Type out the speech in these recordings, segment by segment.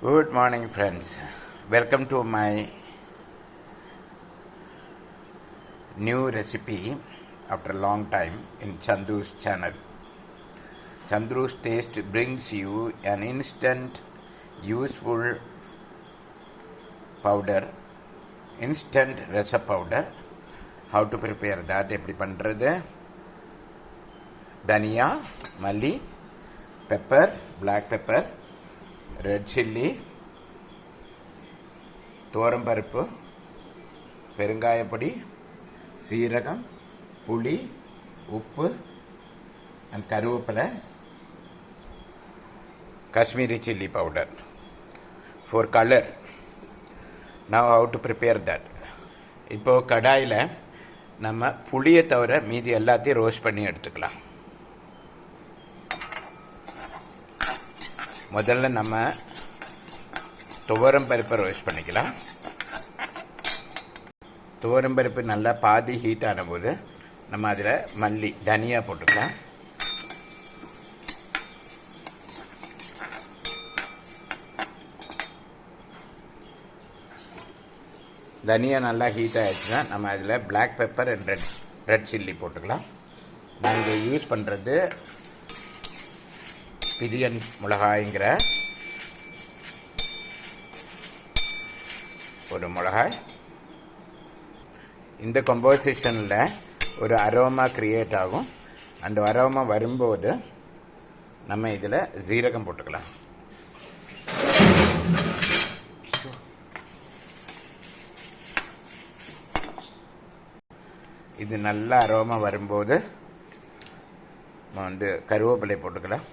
Good morning, friends. Welcome to my new recipe after a long time in Chandru's channel. Chandru's Taste brings you an instant, useful powder, instant recipe powder. How to prepare that? எப்படி பண்றது? Dhania, malli, pepper, black pepper, red chilli, தோரம்பருப்பு, பெருங்காயப்பொடி, சீரகம், புளி, உப்பு and கருவேப்பிலை, Kashmiri chilli powder for color. Now how to prepare that? இப்போ கடாயில் நம்ம புளியை தவிர மீதி எல்லாத்தையும் ரோஸ்ட் பண்ணி எடுத்துக்கலாம். முதல்ல நம்ம துவரம்பருப்பை ரோஸ்ட் பண்ணிக்கலாம். துவரம்பருப்பு நல்லா பாதி ஹீட் ஆனபோது நம்ம அதில் மல்லி தனியா போட்டுக்கலாம். தனியா நல்லா ஹீட் ஆகிடுச்சுன்னா நம்ம அதில் black pepper and red chilli போட்டுக்கலாம். நாங்கள் யூஸ் பண்ணுறது பிரியன் மிளகாய்ங்கிற ஒரு மிளகாய். இந்த கம்போசிஷனில் ஒரு அரோமா கிரியேட் ஆகும். அந்த அரோமா வரும்போது நம்ம இதில் ஜீரகம் போட்டுக்கலாம். இது நல்ல அரோமா வரும்போது நம்ம கருவேப்பிலை போட்டுக்கலாம்.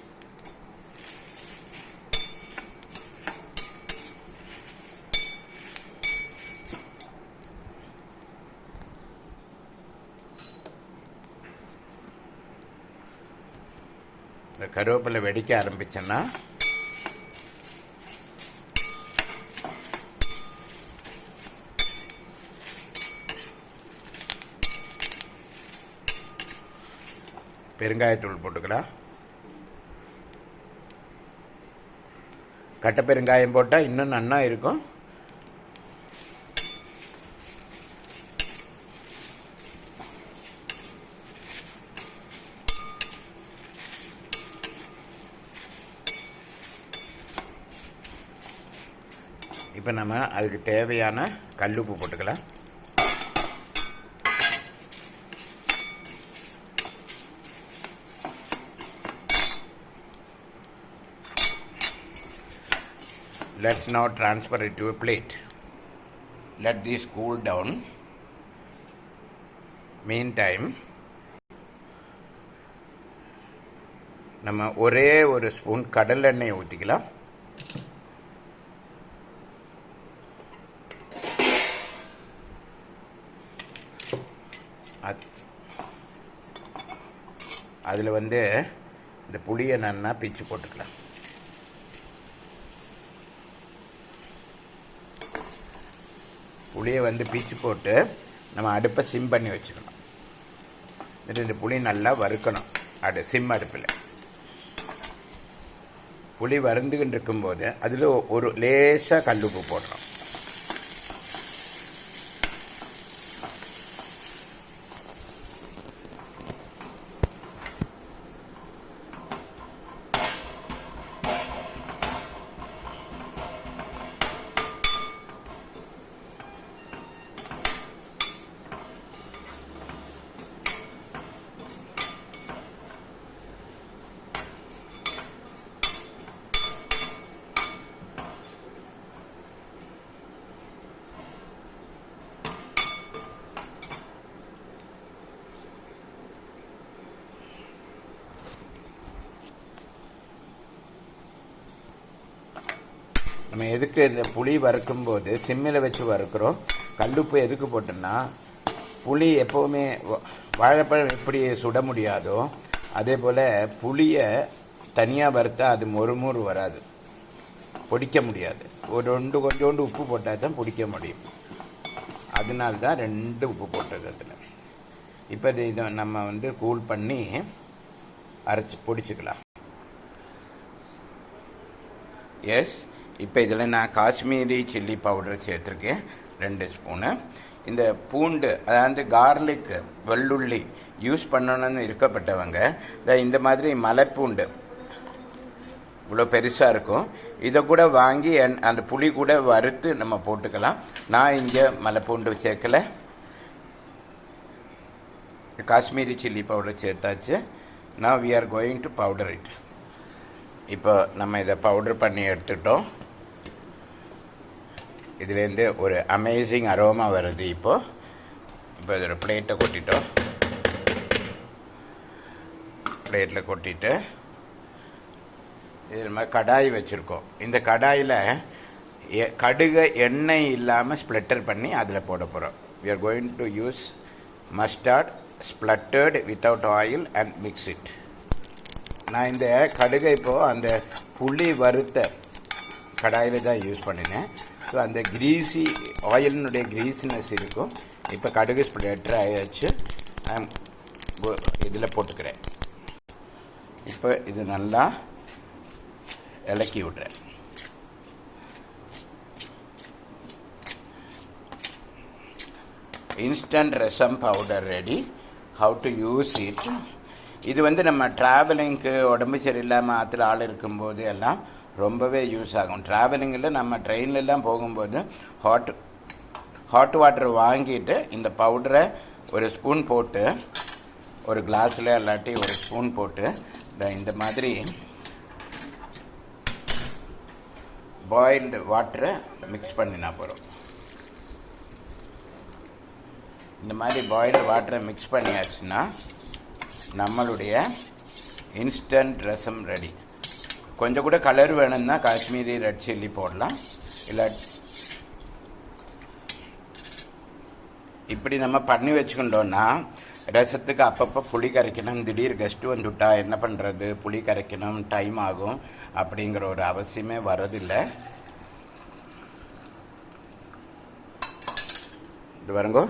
இந்த கருவேப்பிலை வெடிக்க ஆரம்பிச்சோன்னா பெருங்காயத்தூள் போட்டுக்கலாம். கட்டை பெருங்காயம் போட்டால் இன்னும் நன்னா இருக்கும். இப்போ நம்ம அதுக்கு தேவையான கல்லுப்பு போட்டுக்கலாம். Let's now transfer it to a plate. Let this cool down. Meantime, நம்ம ஒரே ஒரு ஸ்பூன் கடலெண்ணெய் ஊற்றிக்கலாம். அதில் இந்த புளியை நன்னா பிச்சு போட்டுக்கலாம். புளியை பிச்சு போட்டு நம்ம அடுப்பை சிம் பண்ணி வச்சுக்கணும். இந்த புளி நல்லா வறுக்கணும். சிம் அடுப்பில் புளி வறுந்துகிட்டு இருக்கும்போது அதில் ஒரு லேசாக கல்லுப்பு போடுறோம். நம்ம எதுக்கு இந்த புளி வறுக்கும்போது சிம்மில் வச்சு வறுக்கிறோம்? கல்லுப்பு எதுக்கு போட்டோன்னா, புளி எப்போவுமே வாழைப்பழம் எப்படி சுட முடியாதோ அதே போல் புளியை தனியாக வறுத்தா அது மொறுமொறு வராது, பொடிக்க முடியாது. கொஞ்சோண்டு உப்பு போட்டால் தான் பொடிக்க முடியும். அதனால்தான் 2 உப்பு போட்டது அதில். இப்போ இதை நம்ம கூல் பண்ணி அரைச்சி பொடிச்சுக்கலாம். எஸ், இப்போ இதில் நான் காஷ்மீரி சில்லி பவுடர் சேர்த்துருக்கேன் 2 ஸ்பூனு. இந்த பூண்டு, அதாவது கார்லிக், வெள்ளுள்ளி யூஸ் பண்ணணும்னு இருக்கப்பட்டவங்க இந்த மாதிரி மலைப்பூண்டு இவ்வளோ பெருசாக இருக்கும், இதை கூட வாங்கி அந்த புளி கூட வறுத்து நம்ம போட்டுக்கலாம். நான் இங்கே மலைப்பூண்டு சேர்க்கலை, காஷ்மீரி சில்லி பவுடர் சேர்த்தாச்சு. நான் we are going to powder it. இப்போ நம்ம இதை பவுடர் பண்ணி எடுத்துட்டோம். இதுலேருந்து ஒரு அமேசிங் அரோமா வருது. இப்போ இதோட பிளேட்டை கொட்டிட்டோம். பிளேட்டில் கொட்டிட்டு இது மாதிரி கடாய் வச்சுருக்கோம். இந்த கடாயில் கடுகு எண்ணெய் இல்லாமல் ஸ்ப்ளட்டர் பண்ணி அதில் போட போகிறோம். We are going to use mustard splattered without oil and mix it. நான் இந்த கடுகை இப்போது அந்த புளி வறுத்த கடாயில் தான் யூஸ் பண்ணினேன். ஸோ அந்த கிரீஸி ஆயிலினுடைய கிரீஸினஸ் இருக்கும். இப்போ கடுகு ஸ்ப்ளட்டர் ஆயாச்சு. இதில் போட்டுக்கிறேன். இப்போ இது நல்லா இலக்கி விட்றேன். Instant rasam powder ready. How to use it. இது நம்ம ட்ராவலிங்க்கு, உடம்பு சரியில்லாமல் ஆற்றுல ஆள் இருக்கும்போது எல்லாம் ரொம்பவே யூஸ் ஆகும். ட்ராவலிங்கில் நம்ம ட்ரெயின்லலாம் போகும்போது ஹாட் வாட்டர் வாங்கிட்டு இந்த பவுடரை ஒரு ஸ்பூன் போட்டு, ஒரு கிளாஸில் இல்லாட்டி ஒரு ஸ்பூன் போட்டு இந்த மாதிரி பாயில்டு வாட்டரை மிக்ஸ் பண்ணினா போகிறோம். இந்த மாதிரி பாயில்டு வாட்டரை மிக்ஸ் பண்ணியாச்சுன்னா நம்மளுடைய இன்ஸ்டன்ட் ரசம் ரெடி. கொஞ்சம் கூட கலர் வேணும்னா காஷ்மீரி ரெட் சில்லி போடலாம். இல்லை இப்படி நம்ம பண்ணி வச்சுக்கிட்டோன்னா ரசத்துக்கு அப்பப்போ புளி கரைக்கணும், திடீர் கெஸ்ட்டு வந்துவிட்டா என்ன பண்ணுறது, புளி கரைக்கணும், டைம் ஆகும் அப்படிங்கிற ஒரு அவசியமே வரதில்லை. இது பாருங்கோ,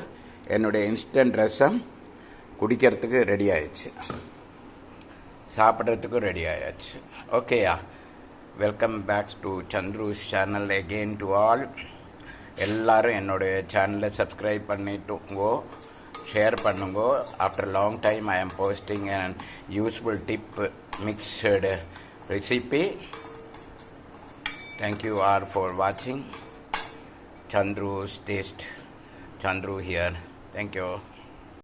என்னுடைய இன்ஸ்டன்ட் ரசம் குடிக்கிறதுக்கு ரெடி ஆயிடுச்சு, சாப்பிட்றதுக்கும் ரெடி ஆயாச்சு. ஓகேயா, welcome back to Chandru's channel again to all. எல்லோரும் என்னுடைய சேனலை சப்ஸ்கிரைப் பண்ணிட்டுங்கோ, ஷேர் பண்ணுங்கோ. After long time I am posting an useful tip mixed recipe. Thank you all for watching. Chandru's Taste. Chandru here. Thank you.